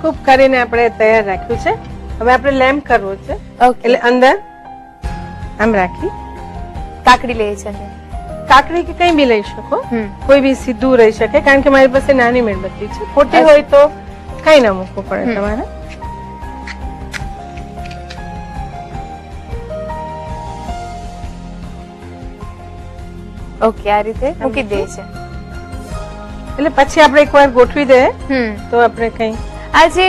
Scoop કરીને આપણે તૈયાર રાખ્યું છે. હવે આપણે લેમ્પ કરવો છે, એટલે અંદર આમ રાખી કાકડી લઈએ છે. કાકડી કે કઈ બી લઈ શકો, કોઈ બી સીધું રહી શકે, કારણ કે મારી પાસે નાની મીણબત્તી છે. ખોટી હોય તો કઈ ના મૂકવું પડે તમારે. ઓકે, આ રીતે મૂકી દે છે. એટલે પછી આપણે એકવાર ગોઠવી દે તો આપણે કઈ આ જે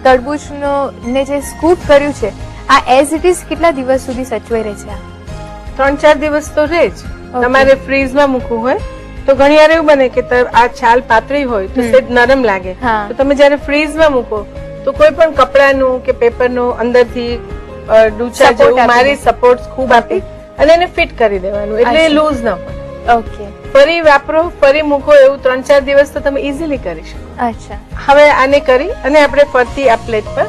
તરબૂચનો ને જે સ્કૂપ કર્યું છે, આ એઝ ઇટ ઇઝ કેટલા દિવસ સુધી સચવાઈ રહે છે? 3-4 દિવસ તો રહે જ. તમારે ફ્રીઝમાં મૂકવું હોય તો ઘણી વાર એવું બને કે આ છાલ પાતળી હોય તો સેજ નરમ લાગે, તો તમે જયારે ફ્રીઝમાં મૂકો તો કોઈ પણ કપડાનું કે પેપરનું અંદરથી ડૂચા જેવું મારી સપોર્ટ ખૂબ આપી અને એને ફિટ કરી દેવાનું, એટલે લૂઝ ના પડે. ઓકે, ફરી વાપરો ફરી મૂકો, એવું 3-4 દિવસ તો તમે ઇઝીલી કરી શકો. અચ્છા, હવે આને કરી અને આપણે ફરતી આ પ્લેટ પર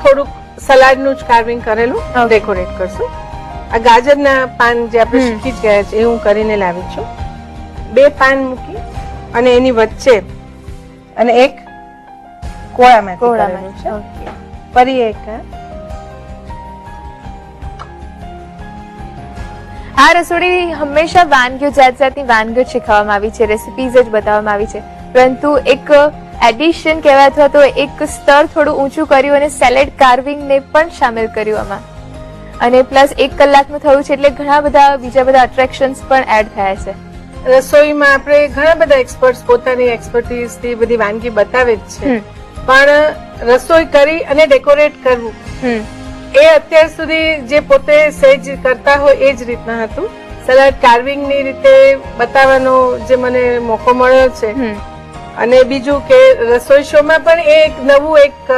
થોડુંક સલાડનું જ કાર્વિંગ કરેલું ડેકોરેટ કરશું. આ ગાજરના પાન જે આપણે શીખી જ ગયા છે એ હું કરીને લાવી છું. 2 પાન મૂકી અને એની વચ્ચે અને એક કોળામાંથી કરેલું છે. ફરી એક આ રસોડી હંમેશા વાનગીઓ, જાત જાતની વાનગીઓ શીખવવામાં આવી છે, રેસિપીઝ જ બતાવવામાં આવી છે, પરંતુ એક એડિશન કહેવાય અથવા તો એક સ્તર થોડું ઊંચું કર્યું અને સેલેડ કાર્વિંગ ને પણ સામેલ કર્યું આમાં. અને પ્લસ 1 કલાકનું થયું છે એટલે ઘણા બધા બીજા બધા અટ્રેક્શન્સ પણ એડ થયા છે. રસોઈમાં આપણે ઘણા બધા એક્સપર્ટ્સ પોતાની એક્સપર્ટીઝ થી બધી વાનગી બતાવે જ છે, પણ રસોઈ કરી અને ડેકોરેટ કરવું એ અત્યાર સુધી જે પોતે સહેજ કરતા હોય એ જ રીતના હતું. સલાડ કાર્વિંગ ની રીતે બતાવવાનો જે મને મોકો મળ્યો છે, અને બીજું કે રસોઈ શો માં પણ એક નવું એક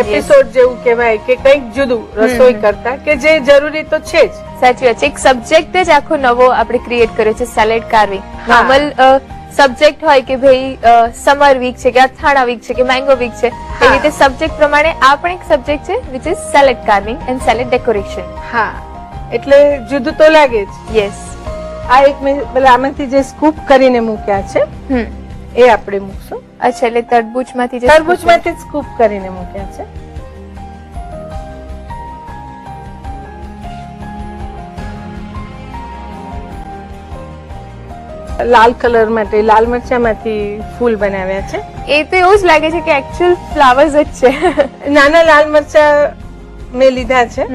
એપિસોડ જેવું કહેવાય કે કંઈક જુદું રસોઈ કરતા, કે જે જરૂરી તો છે જ. સાચી વાત છે, એક સબ્જેક્ટ જ આખો નવો આપણે ક્રિએટ કર્યો છે, સેલેડ કાર્વિંગ. નોર્મલ સબ્જેક્ટ હોય કે ભાઈ સમર વીક છે કે અથાણા વીક છે કે મેંગો વીક છે, એ રીતે સબ્જેક્ટ પ્રમાણે આ પણ એક સબ્જેક્ટ છે which is salad carving and salad decoration. હા, એટલે જુદું તો લાગે જ. યસ, આ એક મેં આમાંથી જે સ્કૂપ કરીને મૂક્યા છે એ આપણે મૂકશું. અચ્છા, એટલે તરબૂચમાંથી તરબૂચમાંથી સ્કૂપ કરીને મૂક્યા છે. લાલ કલર માટે લાલ મરચામાંથી ફૂલ બનાવ્યા છે. એ તો એવું જ લાગે છે કે એકચ્યુઅલ ફ્લાવર્સ જ છે. નાના લાલ મરચા મેં લીધા છે,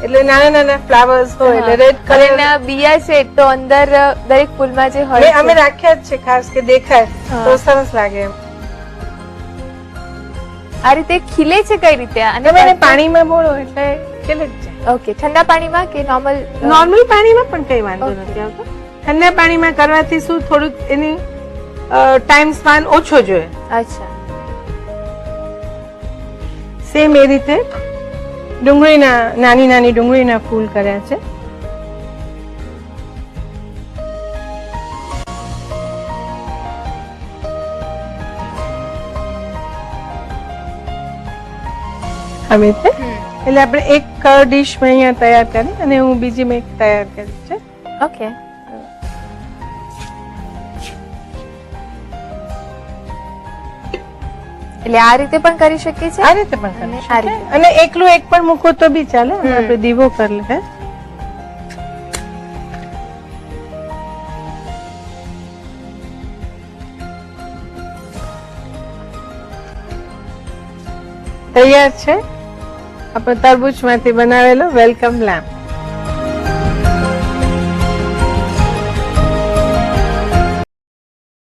એટલે નાના નાના ફ્લાવર્સ હોય એટલે રેડ કલર ના બિયા છે, તો અંદર દરેક ફૂલમાં જે હોય અમે રાખ્યા જ છે ખાસ કે દેખાય તો સરસ લાગે એમ. આ રીતે ખીલે છે કઈ રીતે? અને મને પાણીમાં બોળો એટલે ખીલે જ છે. ઓકે, ઠંડા પાણીમાં કે નોર્મલ પાણીમાં પણ કઈ વાંધો નથી આવતો. ઠંડા પાણીમાં કરવાથી શું થોડુંક એની ટાઈમ સ્પાન ઓછો જોઈએ. અચ્છા, સેમ એ રીતે ડુંગળીના નાની નાની ડુંગળીના ફૂલ કર્યા છે. હવે એટલે આપણે એક ડીશ મેં અહીંયા તૈયાર કરી અને હું બીજી મેં એક તૈયાર કરી છે. ઓકે, એટલે આ રીતે પણ કરી શકીએ છીએ. આ રીતે પણ કરી શકીએ, અને એકલું એક પણ મૂકો તો બી ચાલે. આપણે દીવો કરી લે. તૈયાર છે આપણો તરબૂચમાંથી બનાવેલો વેલકમ લેમ્પ.